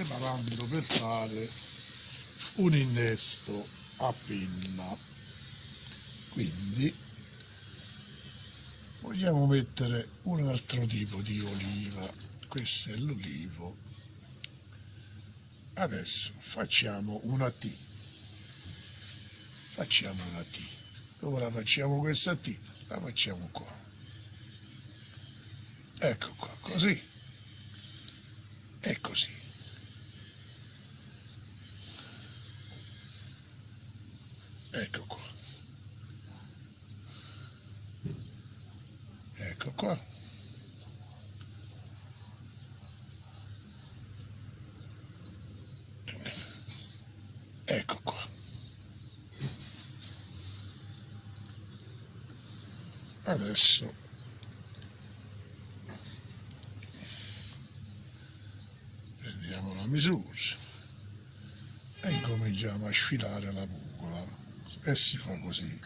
preparando per fare un innesto a pinna. Quindi vogliamo mettere un altro tipo di oliva, questo è l'olivo. Adesso facciamo una T, dove la facciamo questa T? La facciamo qua, ecco qua, così e così. Ecco qua, ecco qua, ecco qua. Adesso prendiamo la misura e incominciamo a sfilare la pugola e si fa così,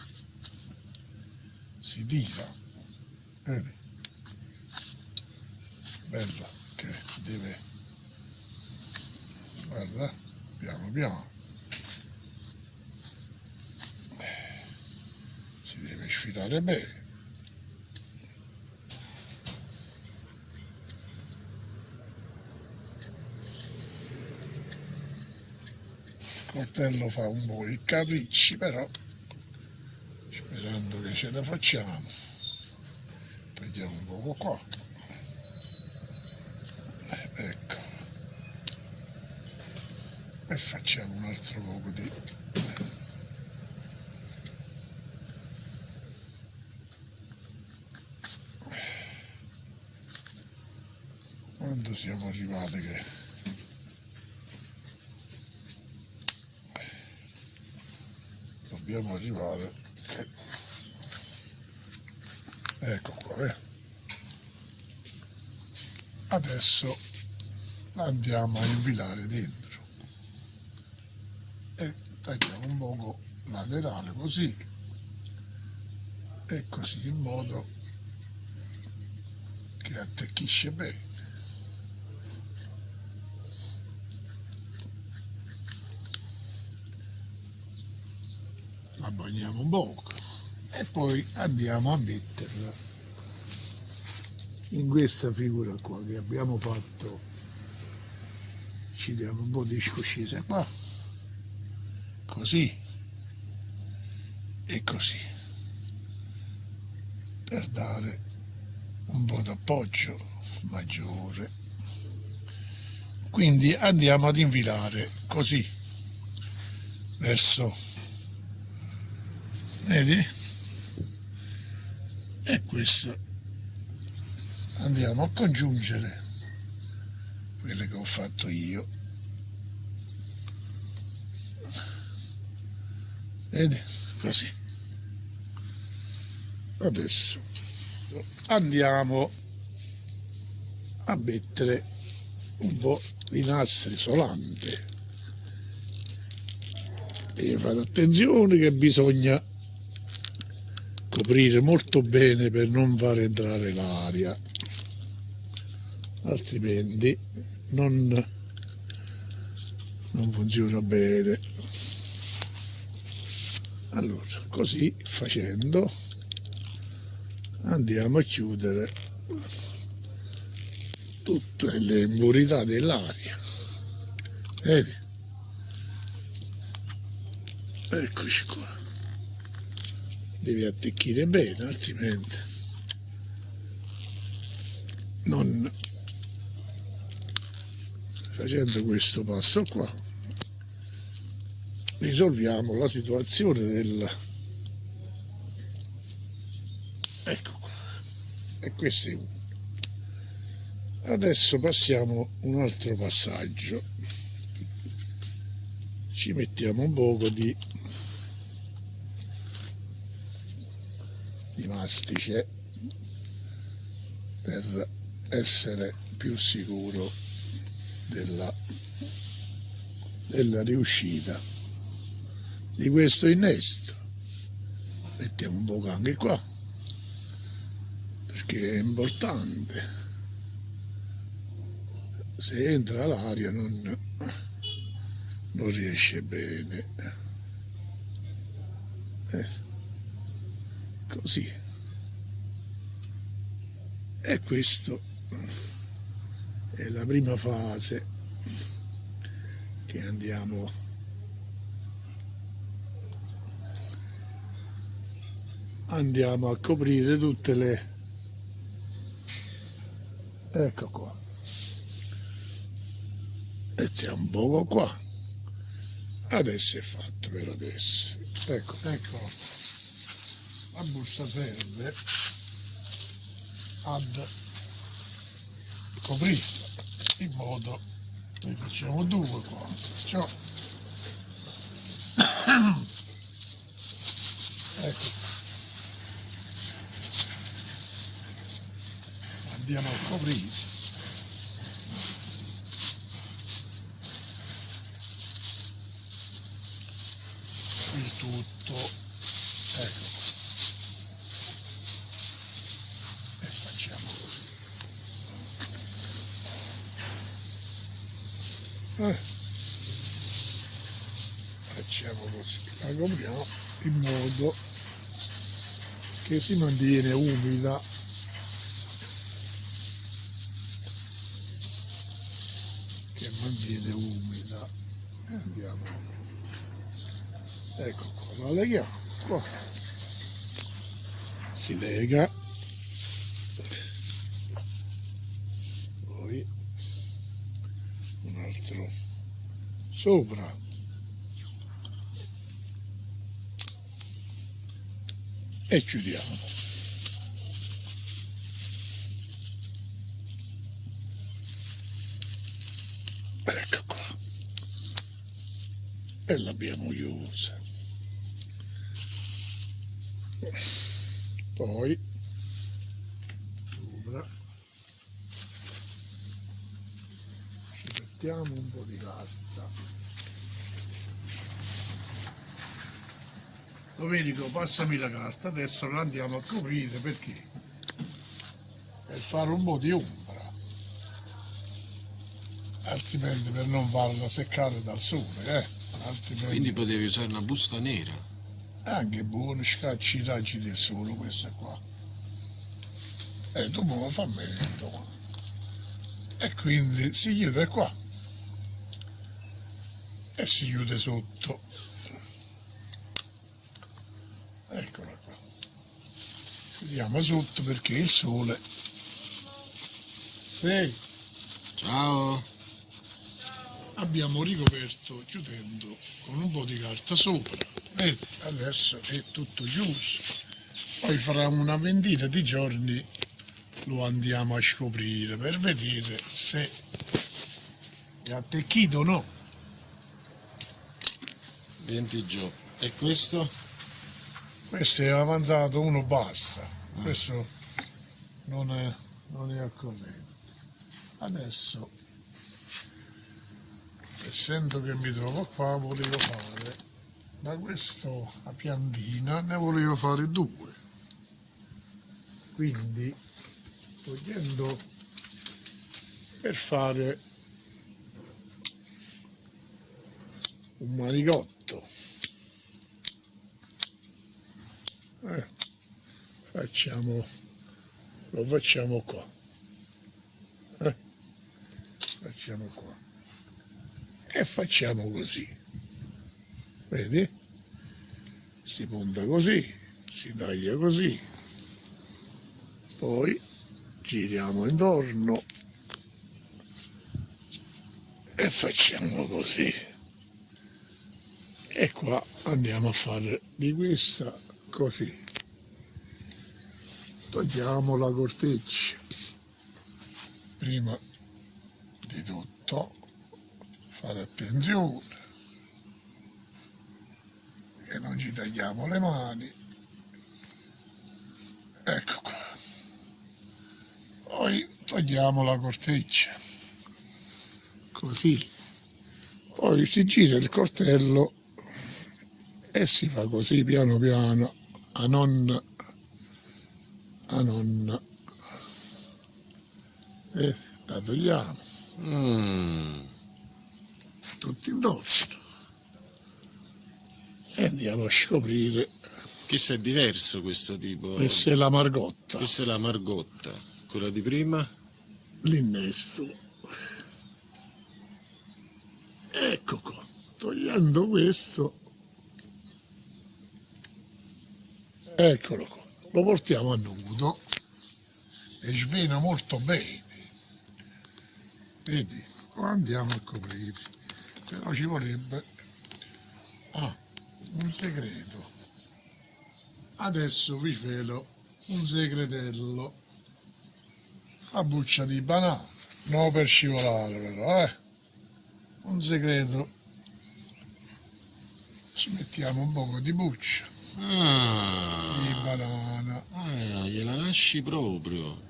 si tira, vedi? Bella che deve, guarda, piano piano, si deve sfilare bene. Il coltello fa un po' i capricci, però sperando che ce la facciamo, tagliamo un poco qua, ecco, e facciamo un altro poco di quando siamo arrivati che dobbiamo arrivare che... ecco qua, adesso la andiamo a infilare dentro e tagliamo un poco laterale così e così, in modo che attecchisce bene. La bagniamo un poco e poi andiamo a metterla in questa figura qua che abbiamo fatto. Ci diamo un po' di scoscese qua, così e così, per dare un po' d'appoggio maggiore. Quindi andiamo ad infilare così verso, vedi? E questo andiamo a congiungere quelle che ho fatto io, vedi? Così. Adesso andiamo a mettere un po' di nastro isolante. Devi fare attenzione che bisogna coprire molto bene per non far entrare l'aria, altrimenti non funziona bene. Allora, così facendo andiamo a chiudere tutte le impurità dell'aria, vedi? Eccoci qua. Devi attecchire bene, altrimenti non... Facendo questo passo qua risolviamo la situazione del... ecco qua, e questo è uno. Adesso passiamo un altro passaggio, ci mettiamo un poco di mastice per essere più sicuro della riuscita di questo innesto. Mettiamo un po' anche qua perché è importante se entra l'aria non riesce bene. Così. E questo è la prima fase che andiamo a coprire tutte le, ecco qua, mettiamo un poco qua, adesso è fatto per adesso, ecco la busta serve ad coprirla, in modo, ne facciamo due qua, perciò ecco, andiamo a coprire. Il tutto, ecco, e facciamo così. Facciamo così, la copriamo in modo che si mantiene umida. E andiamo, ecco qua, la leghiamo qua, si lega, poi un altro sopra e chiudiamo. Ecco qua, e l'abbiamo chiusa. Poi sopra ci mettiamo un po' di carta. Domenico, passami la carta, adesso la andiamo a coprire perché? Per fare un po' di ombra, altrimenti per non farla seccare dal sole, altrimenti... Quindi potevi usare una busta nera. Anche buono, scacci i raggi del sole questa qua. Dopo lo fa meglio. E quindi si chiude qua e si chiude sotto. Eccola qua. Chiudiamo sotto perché il sole. Sì. Ciao. Abbiamo ricoperto chiudendo con un po' di carta sopra. Vedi, adesso è tutto chiuso. Poi fra una ventina di giorni lo andiamo a scoprire per vedere se è attecchito o no. 20 giorni. E questo? Questo è avanzato, uno basta. Questo non è al corrente. Adesso, essendo che mi trovo qua, volevo fare da questo a piantina, ne volevo fare due. Quindi togliendo per fare un manicotto, lo facciamo qua, facciamo qua e facciamo così, vedi? Si punta così, si taglia così, poi giriamo intorno e facciamo così, e qua andiamo a fare di questa così. Togliamo la corteccia, prima di tutto fare attenzione che non ci tagliamo le mani, ecco qua, poi togliamo la corteccia, così, poi si gira il coltello e si fa così piano piano a non la togliamo, tutti intorno. E andiamo a scoprire. Questo è diverso, questo tipo. Questa è la margotta, Questa è la margotta. Quella di prima? l'innesto. Ecco qua, togliendo questo, eccolo qua, lo portiamo a nudo e svena molto bene. Vedi, lo andiamo a coprire, però ci vorrebbe un segreto. Adesso vi svelo un segretello. La buccia di banana, non per scivolare però, un segreto. Ci mettiamo un po' di buccia di banana. Gliela lasci proprio.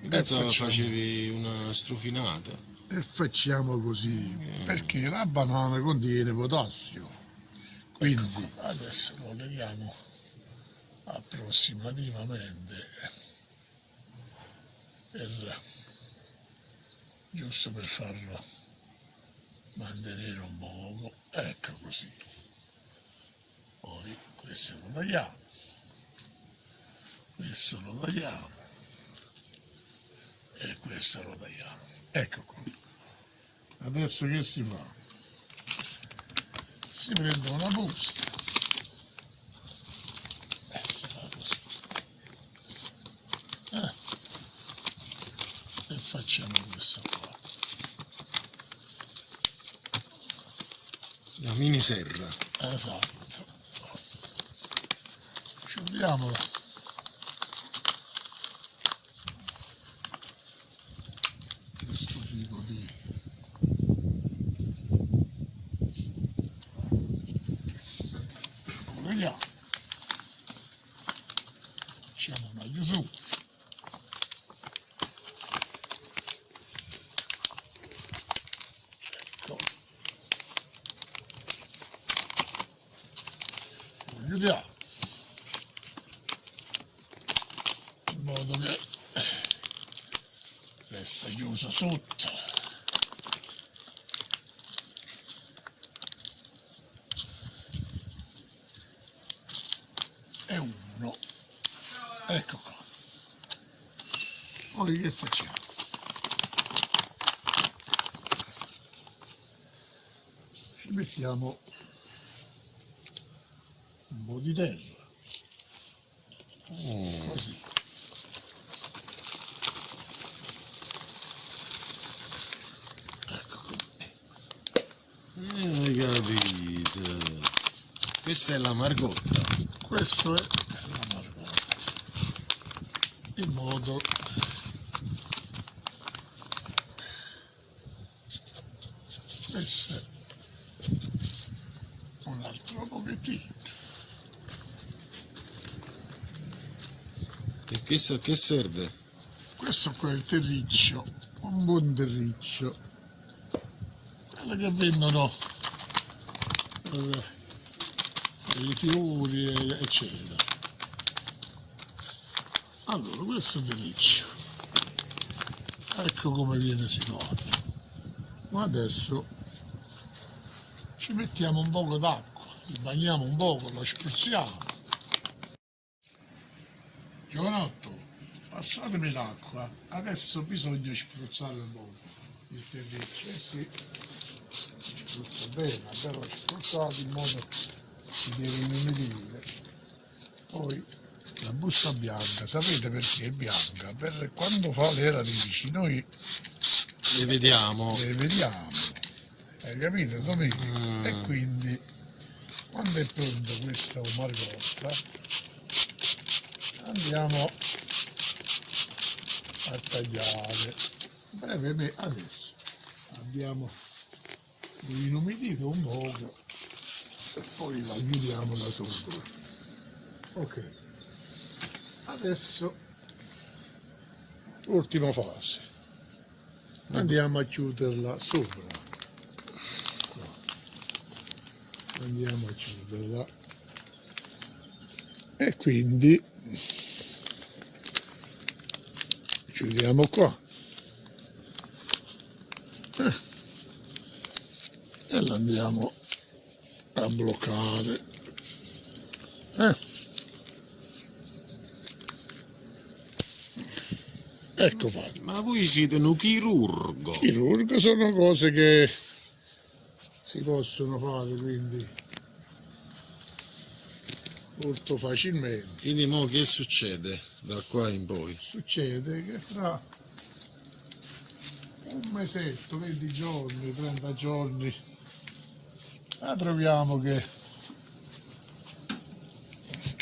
Io pensavo facevi una strofinata. E facciamo così, perché la banana contiene potassio. Quindi adesso lo leghiamo approssimativamente giusto per farlo mantenere un poco, ecco così. Poi questo lo tagliamo, questo lo tagliamo e questo lo tagliamo. Ecco qua. Adesso che si fa? Si prende una busta e si fa così. E facciamo questo qua. La mini serra. Esatto. Chiudiamola. Questo tipo di vediamo. Facciamo una chiusura. Ecco. Lo chiudiamo. In modo che resta chiuso sotto. E uno. Ecco qua. Poi che facciamo? Ci mettiamo un po' di terra. Così. Ecco qui. Hai capito. Questa è la margotta. Questo è la margotta. In modo questo è un altro pochettino. E questo a che serve? Questo qua è il terriccio, un buon terriccio, quello che vendono per i fiori eccetera. Allora questo terriccio, ecco come viene situato. Ma adesso ci mettiamo un poco d'acqua, li bagniamo un poco, lo spruzziamo. Giovanotto, passatemi l'acqua, adesso bisogna spruzzare un po' il terriccio, sì, spruzza bene, però spruzzato in modo che si deve inumidire. Poi la busta bianca, sapete perché è bianca? Per quando fa le radici noi Le vediamo. le vediamo, hai capito Domenico? E quindi quando è pronta questa margotta andiamo a tagliare brevemente. Adesso abbiamo inumidito un poco e poi la chiudiamo da sopra. Ok, adesso ultima fase, andiamo a chiuderla sopra. Andiamo a chiuderla e quindi chiudiamo qua. e la andiamo a bloccare. Ecco fatto. Ma voi siete un chirurgo. Chirurgo sono cose che si possono fare, quindi molto facilmente. Quindi mo che succede da qua in poi? Succede che fra un mesetto, 20 giorni, 30 giorni, la troviamo che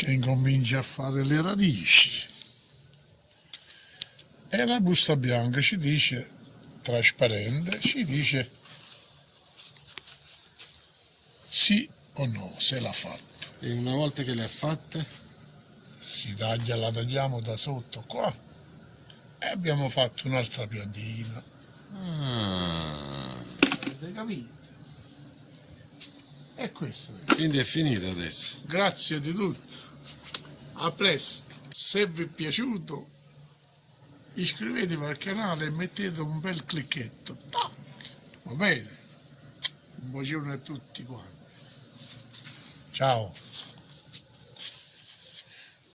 incomincia a fare le radici. E la busta bianca ci dice, trasparente, ci dice sì o no, se l'ha fatto. E una volta che le ha fatte? Si taglia, la tagliamo da sotto qua e abbiamo fatto un'altra piantina. Ah, Avete capito? E questo è. quindi è finita adesso. Grazie di tutto. A presto. Se vi è piaciuto, iscrivetevi al canale e mettete un bel clicchetto. Tac. Va bene? Un bacione a tutti quanti. Ciao.